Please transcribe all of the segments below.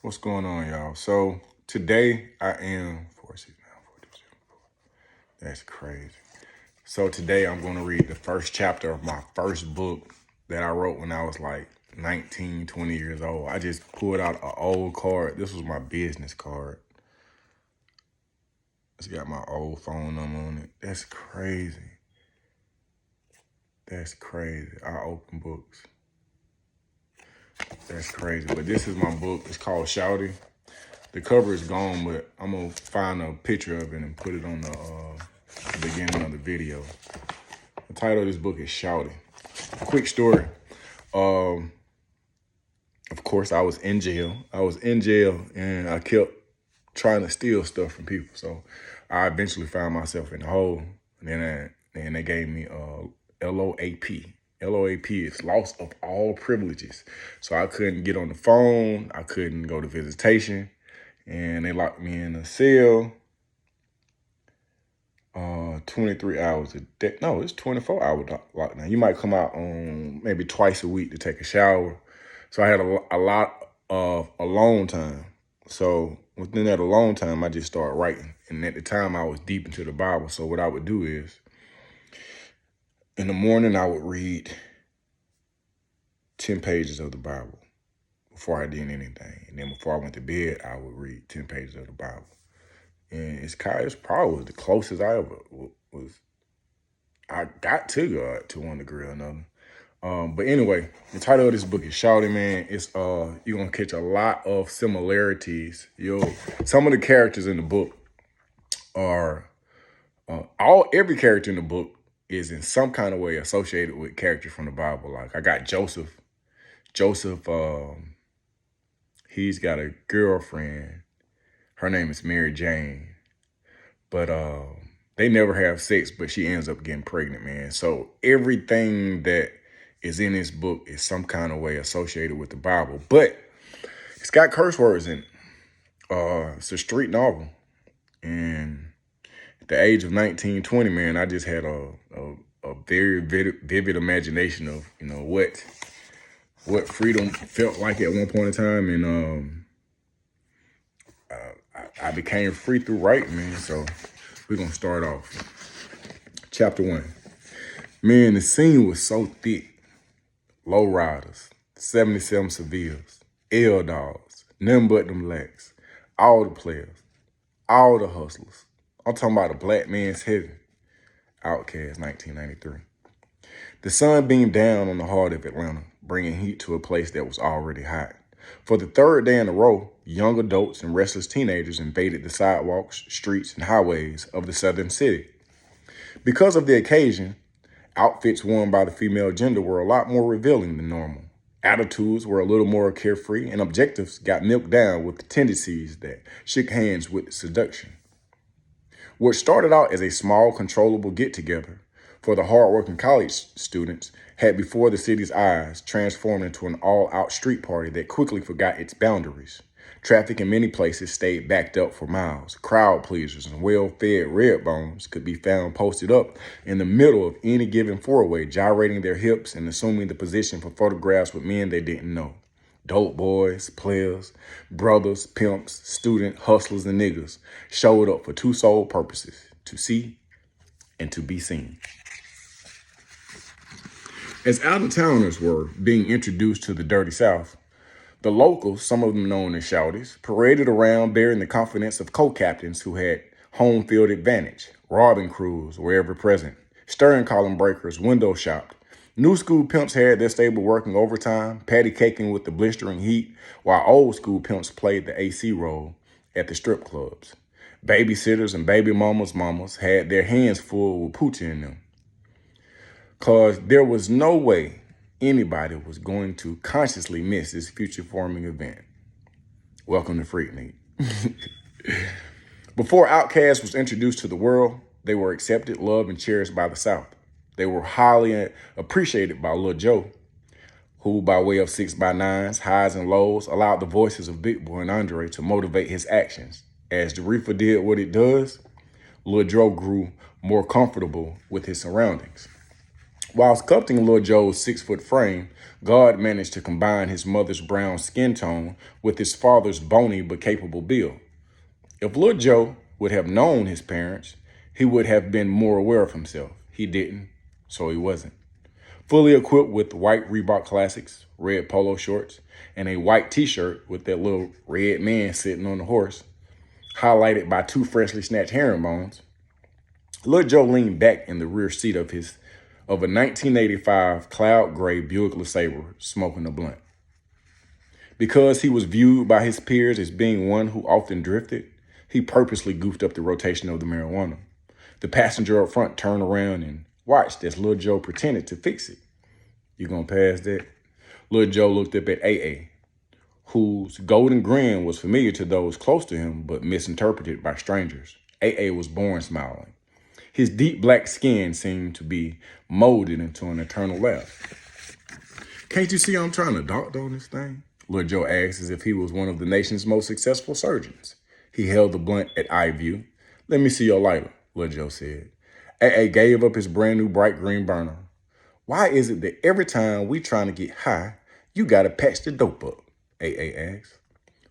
What's going on, y'all? So today I am 469. That's crazy. So today I'm going to read the first chapter of my first book that I wrote when I was like 19, 20 years old. I just pulled out an old card. This was my business card. It's got my old phone number on it. That's crazy. That's crazy. I open books. That's crazy. But this is my book. It's called Shawty. The cover is gone, but I'm going to find a picture of it and put it on the beginning of the video. The title of this book is Shawty. Quick story. Of course, I was in jail. And I kept trying to steal stuff from people. So I eventually found myself in the hole. And then they gave me LOAP. LOAP is loss of all privileges. So I couldn't get on the phone. I couldn't go to visitation. And they locked me in a cell 23 hours a day. No, it's 24-hour lockdown. You might come out on maybe twice a week to take a shower. So I had a lot of alone time. So within that alone time, I just started writing. And at the time, I was deep into the Bible. So what I would do is, in the morning, I would read 10 pages of the Bible before I did anything. And then before I went to bed, I would read 10 pages of the Bible. And it's probably was the closest I ever was. I got to God to one degree or another. But anyway, the title of this book is Shawty, man. It's you're gonna catch a lot of similarities. Some of the characters in the book are every character in the book is in some kind of way associated with characters from the Bible. Like I got Joseph. He's got a girlfriend. Her name is Mary Jane. But they never have sex, but she ends up getting pregnant, man. So everything that is in this book is some kind of way associated with the Bible. But it's got curse words in it. It's a street novel. And at the age of 19, 20, man, I just had a very vivid imagination of, what freedom felt like at one point in time. And I became free through writing, man. So we're going to start off. Chapter 1. Man, the scene was so thick. Low riders, 77 Sevilles, L-Dogs, none but them blacks. All the players, all the hustlers. I'm talking about a black man's heaven. Outcast, 1993. The sun beamed down on the heart of Atlanta, bringing heat to a place that was already hot. For the third day in a row, young adults and restless teenagers invaded the sidewalks, streets, and highways of the southern city. Because of the occasion, outfits worn by the female gender were a lot more revealing than normal. Attitudes were a little more carefree, and objectives got milked down with tendencies that shook hands with seduction. What started out as a small, controllable get-together for the hardworking college students had before the city's eyes transformed into an all-out street party that quickly forgot its boundaries. Traffic in many places stayed backed up for miles. Crowd pleasers and well-fed red bones could be found posted up in the middle of any given four-way, gyrating their hips and assuming the position for photographs with men they didn't know. Dope boys, players, brothers, pimps, student, hustlers, and niggas showed up for two sole purposes: to see and to be seen. As out-of-towners were being introduced to the dirty South, the locals, some of them known as Shawties, paraded around bearing the confidence of co-captains who had home field advantage. Robbing crews were ever present. Stern column breakers window shopped. New school pimps had their stable working overtime, patty caking with the blistering heat, while old school pimps played the AC role at the strip clubs. Babysitters and baby mamas had their hands full with poochie in them. Because there was no way anybody was going to consciously miss this future-forming event. Welcome to Freaknik. Before Outkast was introduced to the world, they were accepted, loved, and cherished by the South. They were highly appreciated by Lil Joe, who, by way of 6x9s, highs and lows, allowed the voices of Big Boy and Andre to motivate his actions. As the reefer did what it does, Lil Joe grew more comfortable with his surroundings. While sculpting Lil Joe's 6-foot frame, God managed to combine his mother's brown skin tone with his father's bony but capable build. If Lil Joe would have known his parents, he would have been more aware of himself. He didn't, so he wasn't. Fully equipped with white Reebok Classics, red polo shorts, and a white t-shirt with that little red man sitting on the horse, highlighted by 2 freshly snatched herringbones, Lil Joe leaned back in the rear seat of a 1985 cloud gray Buick LeSabre, smoking a blunt. Because he was viewed by his peers as being one who often drifted, he purposely goofed up the rotation of the marijuana. The passenger up front turned around and watched as Lil Joe pretended to fix it. You gonna pass that? Lil Joe looked up at AA, whose golden grin was familiar to those close to him but misinterpreted by strangers. AA was born smiling. His deep black skin seemed to be molded into an eternal laugh. Can't you see I'm trying to doctor on this thing? Lil Joe asked as if he was one of the nation's most successful surgeons. He held the blunt at eye view. Let me see your lighter, Lil Joe said. AA gave up his brand new bright green burner. Why is it that every time we trying to get high, you gotta patch the dope up? AA asked.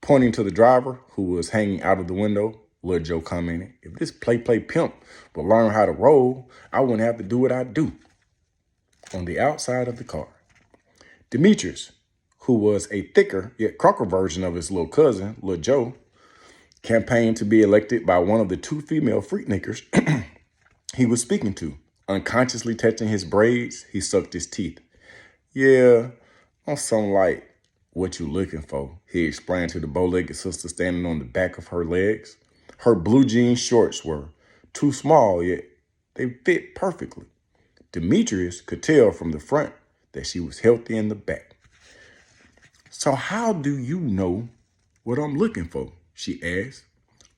Pointing to the driver, who was hanging out of the window, Lil Joe commented, if this play pimp would learn how to roll, I wouldn't have to do what I do. On the outside of the car, Demetrius, who was a thicker yet crunker version of his little cousin, Lil Joe, campaigned to be elected by one of the 2 female freaknickers he was speaking to. Unconsciously touching his braids, he sucked his teeth. Yeah, on some like what you looking for, he explained to the bow-legged sister standing on the back of her legs. Her blue jean shorts were too small, yet they fit perfectly. Demetrius could tell from the front that she was healthy in the back. So how do you know what I'm looking for? She asked,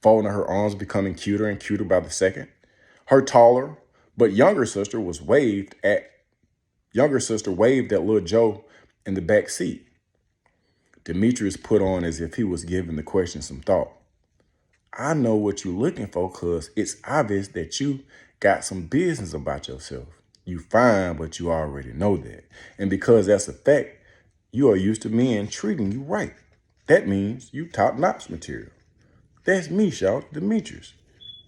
folding her arms, becoming cuter and cuter by the second. Her taller but younger sister waved at Lil Joe in the back seat. Demetrius put on as if he was giving the question some thought. I know what you're looking for because it's obvious that you got some business about yourself. You fine, but you already know that. And because that's a fact, you are used to men treating you right. That means you top-notch material. That's me, Shawty, Demetrius,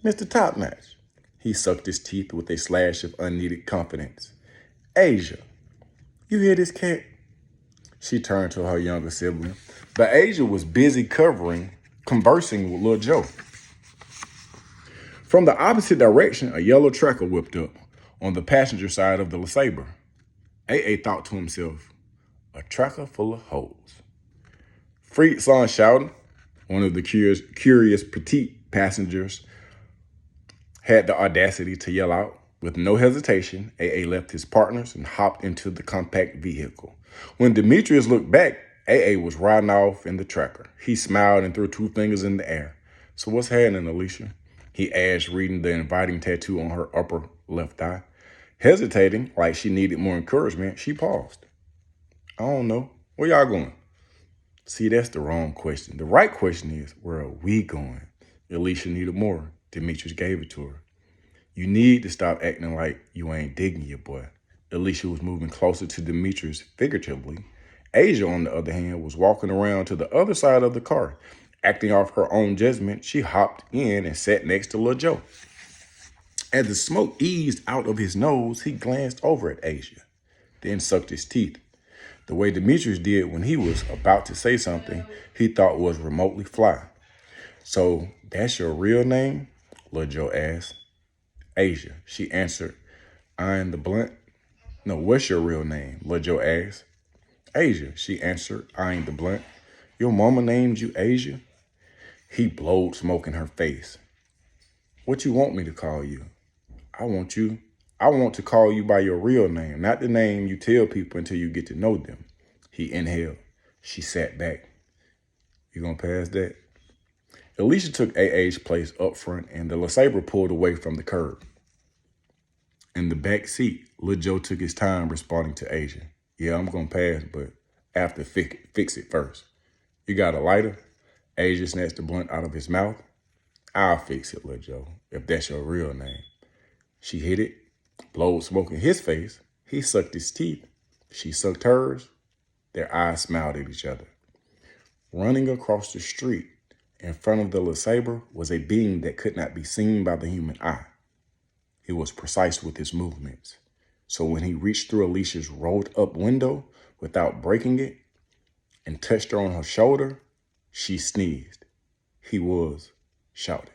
Mr. Top-Notch. He sucked his teeth with a slash of unneeded confidence. Asia, you hear this cat? She turned to her younger sibling, but Asia was busy conversing with Lil Joe. From the opposite direction, a yellow tracker whipped up on the passenger side of the LeSabre. AA thought to himself, a tracker full of hoes. Freed son shouting, one of the curious petite passengers, had the audacity to yell out. With no hesitation, AA left his partners and hopped into the compact vehicle. When Demetrius looked back, AA was riding off in the tracker. He smiled and threw 2 fingers in the air. So what's happening, Alicia? He asked, reading the inviting tattoo on her upper left thigh. Hesitating, like she needed more encouragement, she paused. I don't know. Where y'all going? See, that's the wrong question. The right question is, where are we going? Alicia needed more. Demetrius gave it to her. You need to stop acting like you ain't digging your boy. Alicia was moving closer to Demetrius figuratively. Asia, on the other hand, was walking around to the other side of the car. Acting off her own judgment, she hopped in and sat next to Lil Joe. As the smoke eased out of his nose, he glanced over at Asia, then sucked his teeth. The way Demetrius did when he was about to say something he thought was remotely fly. So, that's your real name? Lil Joe asked. Asia, she answered, eyeing the blunt. No, what's your real name? Lil Joe asked. Asia, she answered, eyeing the blunt. Your mama named you Asia? He blowed smoke in her face. What you want me to call you? I want to call you by your real name, not the name you tell people until you get to know them. He inhaled. She sat back. You gonna pass that? Alicia took AA's place up front and the LeSabre pulled away from the curb. In the back seat, Lil Joe took his time responding to Asia. Yeah, I'm gonna pass, but I have to fix it first. You got a lighter? Asia snatched the blunt out of his mouth. I'll fix it, Lil Joe, if that's your real name. She hit it, blowed smoke in his face. He sucked his teeth. She sucked hers. Their eyes smiled at each other. Running across the street in front of the LeSabre was a being that could not be seen by the human eye. He was precise with his movements. So when he reached through Alicia's rolled up window without breaking it and touched her on her shoulder, she sneezed. He was Shawty.